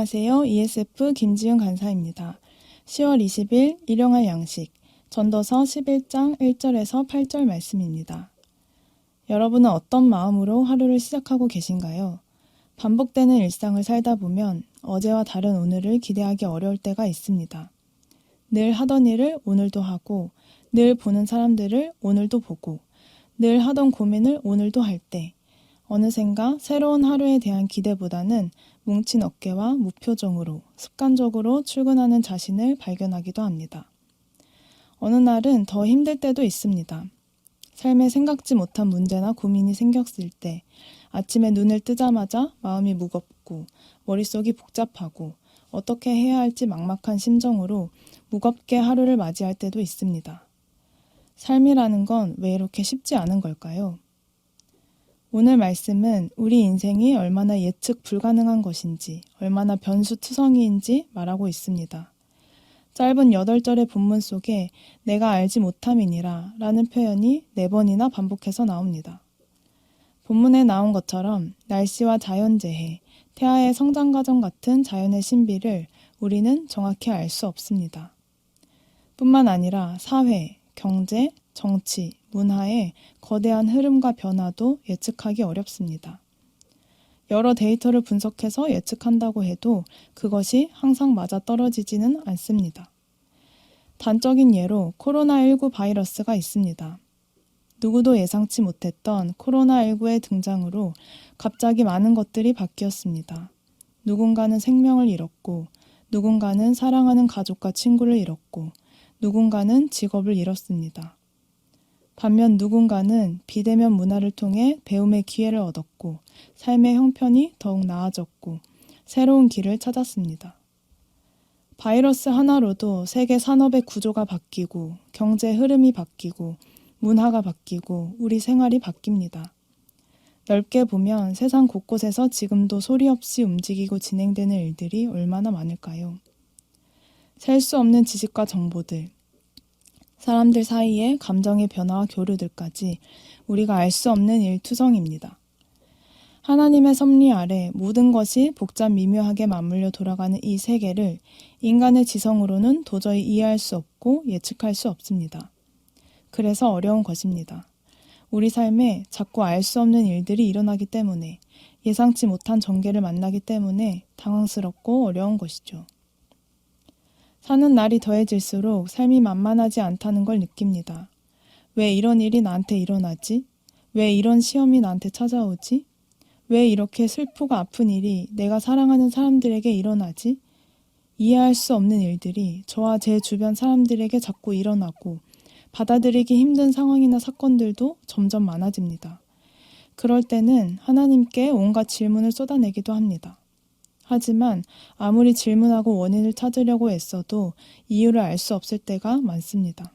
안녕하세요. ESF 김지윤 간사입니다. 10월 20일 일용할 양식 전도서 11장 1절에서 8절 말씀입니다. 여러분은 어떤 마음으로 하루를 시작하고 계신가요? 반복되는 일상을 살다 보면 어제와 다른 오늘을 기대하기 어려울 때가 있습니다. 늘 하던 일을 오늘도 하고, 늘 보는 사람들을 오늘도 보고, 늘 하던 고민을 오늘도 할 때, 어느샌가 새로운 하루에 대한 기대보다는 뭉친 어깨와 무표정으로 습관적으로 출근하는 자신을 발견하기도 합니다. 어느 날은 더 힘들 때도 있습니다. 삶에 생각지 못한 문제나 고민이 생겼을 때 아침에 눈을 뜨자마자 마음이 무겁고 머릿속이 복잡하고 어떻게 해야 할지 막막한 심정으로 무겁게 하루를 맞이할 때도 있습니다. 삶이라는 건 왜 이렇게 쉽지 않은 걸까요? 오늘 말씀은 우리 인생이 얼마나 예측 불가능한 것인지, 얼마나 변수투성이인지 말하고 있습니다. 짧은 8절의 본문 속에 내가 알지 못함이니라 라는 표현이 4번이나 반복해서 나옵니다. 본문에 나온 것처럼 날씨와 자연재해, 태아의 성장 과정 같은 자연의 신비를 우리는 정확히 알 수 없습니다. 뿐만 아니라 사회, 경제, 정치, 문화의 거대한 흐름과 변화도 예측하기 어렵습니다. 여러 데이터를 분석해서 예측한다고 해도 그것이 항상 맞아떨어지지는 않습니다. 단적인 예로 코로나19 바이러스가 있습니다. 누구도 예상치 못했던 코로나19의 등장으로 갑자기 많은 것들이 바뀌었습니다. 누군가는 생명을 잃었고, 누군가는 사랑하는 가족과 친구를 잃었고, 누군가는 직업을 잃었습니다. 반면 누군가는 비대면 문화를 통해 배움의 기회를 얻었고 삶의 형편이 더욱 나아졌고 새로운 길을 찾았습니다. 바이러스 하나로도 세계 산업의 구조가 바뀌고 경제 흐름이 바뀌고 문화가 바뀌고 우리 생활이 바뀝니다. 넓게 보면 세상 곳곳에서 지금도 소리 없이 움직이고 진행되는 일들이 얼마나 많을까요? 셀 수 없는 지식과 정보들, 사람들 사이의 감정의 변화와 교류들까지 우리가 알 수 없는 일투성입니다. 하나님의 섭리 아래 모든 것이 복잡 미묘하게 맞물려 돌아가는 이 세계를 인간의 지성으로는 도저히 이해할 수 없고 예측할 수 없습니다. 그래서 어려운 것입니다. 우리 삶에 자꾸 알 수 없는 일들이 일어나기 때문에 예상치 못한 전개를 만나기 때문에 당황스럽고 어려운 것이죠. 사는 날이 더해질수록 삶이 만만하지 않다는 걸 느낍니다. 왜 이런 일이 나한테 일어나지? 왜 이런 시험이 나한테 찾아오지? 왜 이렇게 슬프고 아픈 일이 내가 사랑하는 사람들에게 일어나지? 이해할 수 없는 일들이 저와 제 주변 사람들에게 자꾸 일어나고 받아들이기 힘든 상황이나 사건들도 점점 많아집니다. 그럴 때는 하나님께 온갖 질문을 쏟아내기도 합니다. 하지만 아무리 질문하고 원인을 찾으려고 애써도 이유를 알 수 없을 때가 많습니다.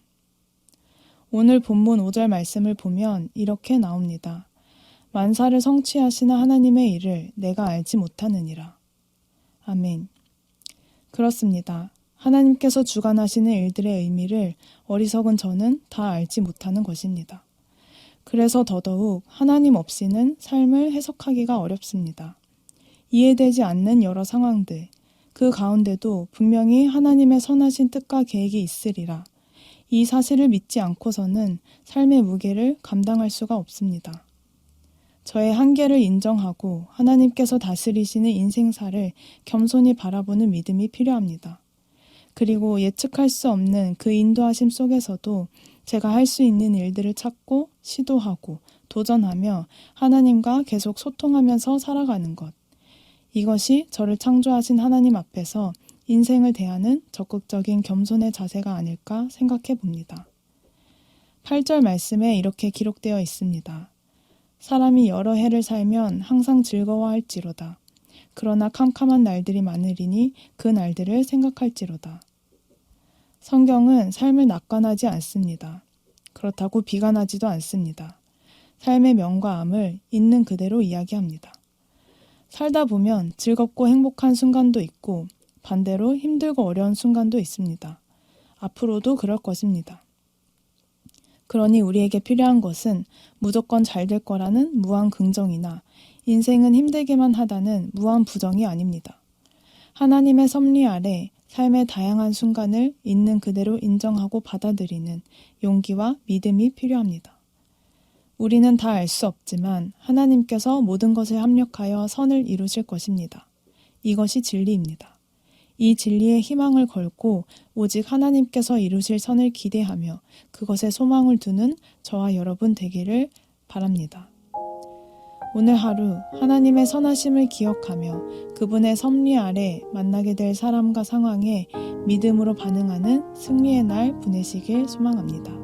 오늘 본문 5절 말씀을 보면 이렇게 나옵니다. 만사를 성취하시는 하나님의 일을 내가 알지 못하느니라. 아멘. 그렇습니다. 하나님께서 주관하시는 일들의 의미를 어리석은 저는 다 알지 못하는 것입니다. 그래서 더더욱 하나님 없이는 삶을 해석하기가 어렵습니다. 이해되지 않는 여러 상황들, 그 가운데도 분명히 하나님의 선하신 뜻과 계획이 있으리라. 이 사실을 믿지 않고서는 삶의 무게를 감당할 수가 없습니다. 저의 한계를 인정하고 하나님께서 다스리시는 인생사를 겸손히 바라보는 믿음이 필요합니다. 그리고 예측할 수 없는 그 인도하심 속에서도 제가 할 수 있는 일들을 찾고 시도하고 도전하며 하나님과 계속 소통하면서 살아가는 것. 이것이 저를 창조하신 하나님 앞에서 인생을 대하는 적극적인 겸손의 자세가 아닐까 생각해 봅니다. 8절 말씀에 이렇게 기록되어 있습니다. 사람이 여러 해를 살면 항상 즐거워할지로다. 그러나 캄캄한 날들이 많으리니 그 날들을 생각할지로다. 성경은 삶을 낙관하지 않습니다. 그렇다고 비관하지도 않습니다. 삶의 명과 암을 있는 그대로 이야기합니다. 살다 보면 즐겁고 행복한 순간도 있고 반대로 힘들고 어려운 순간도 있습니다. 앞으로도 그럴 것입니다. 그러니 우리에게 필요한 것은 무조건 잘 될 거라는 무한 긍정이나 인생은 힘들게만 하다는 무한 부정이 아닙니다. 하나님의 섭리 아래 삶의 다양한 순간을 있는 그대로 인정하고 받아들이는 용기와 믿음이 필요합니다. 우리는 다 알 수 없지만 하나님께서 모든 것을 합력하여 선을 이루실 것입니다. 이것이 진리입니다. 이 진리에 희망을 걸고 오직 하나님께서 이루실 선을 기대하며 그것에 소망을 두는 저와 여러분 되기를 바랍니다. 오늘 하루 하나님의 선하심을 기억하며 그분의 섭리 아래 만나게 될 사람과 상황에 믿음으로 반응하는 승리의 날 보내시길 소망합니다.